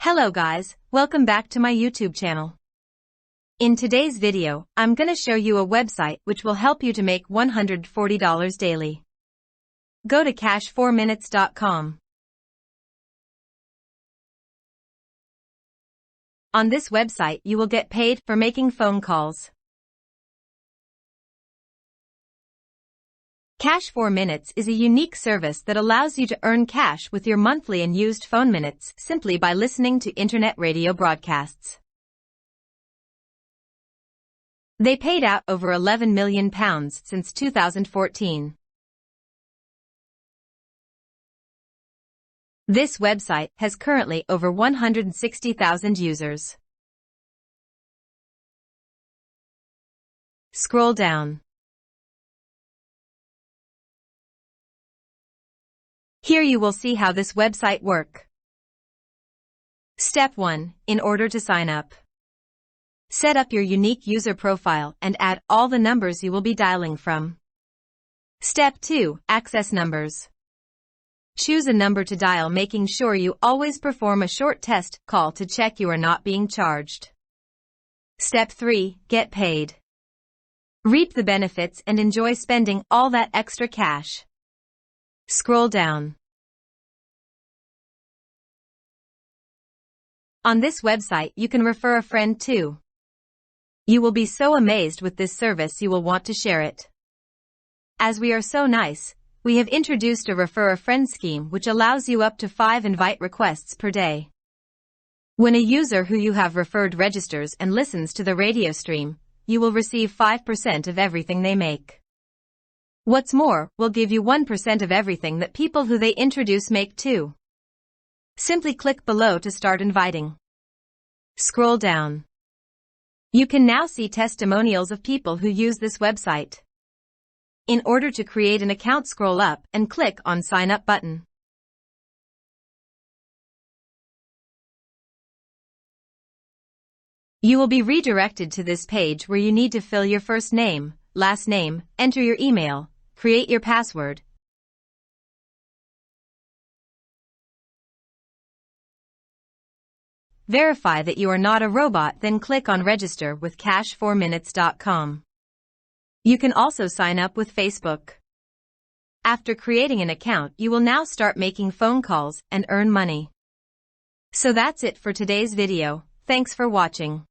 Hello guys, welcome back to my YouTube channel. In today's video, I'm gonna show you a website which will help you to make $140 daily. Go to cash4minutes.com. On this website you will get paid for making phone calls. Cash 4 Minutes is a unique service that allows you to earn cash with your monthly and used phone minutes simply by listening to internet radio broadcasts. They paid out over £11 million since 2014. This website has currently over 160,000 users. Scroll down. Here you will see how this website works. Step 1. In order to sign up, set up your unique user profile and add all the numbers you will be dialing from. Step 2. Access numbers. Choose a number to dial, making sure you always perform a short test call to check you are not being charged. Step 3. Get paid. Reap the benefits and enjoy spending all that extra cash. Scroll down. On this website you can refer a friend too. You will be so amazed with this service you will want to share it. As we are so nice, we have introduced a refer a friend scheme which allows you up to 5 invite requests per day. When a user who you have referred registers and listens to the radio stream, you will receive 5% of everything they make. What's more, we'll give you 1% of everything that people who they introduce make too. Simply click below to start inviting. Scroll down. You can now see testimonials of people who use this website. In order to create an account, scroll up and click on Sign Up button. You will be redirected to this page where you need to fill your first name, last name, enter your email, create your password. Verify that you are not a robot, then click on Register with cash4minutes.com. You can also sign up with Facebook. After creating an account, you will now start making phone calls and earn money. So that's it for today's video. Thanks for watching.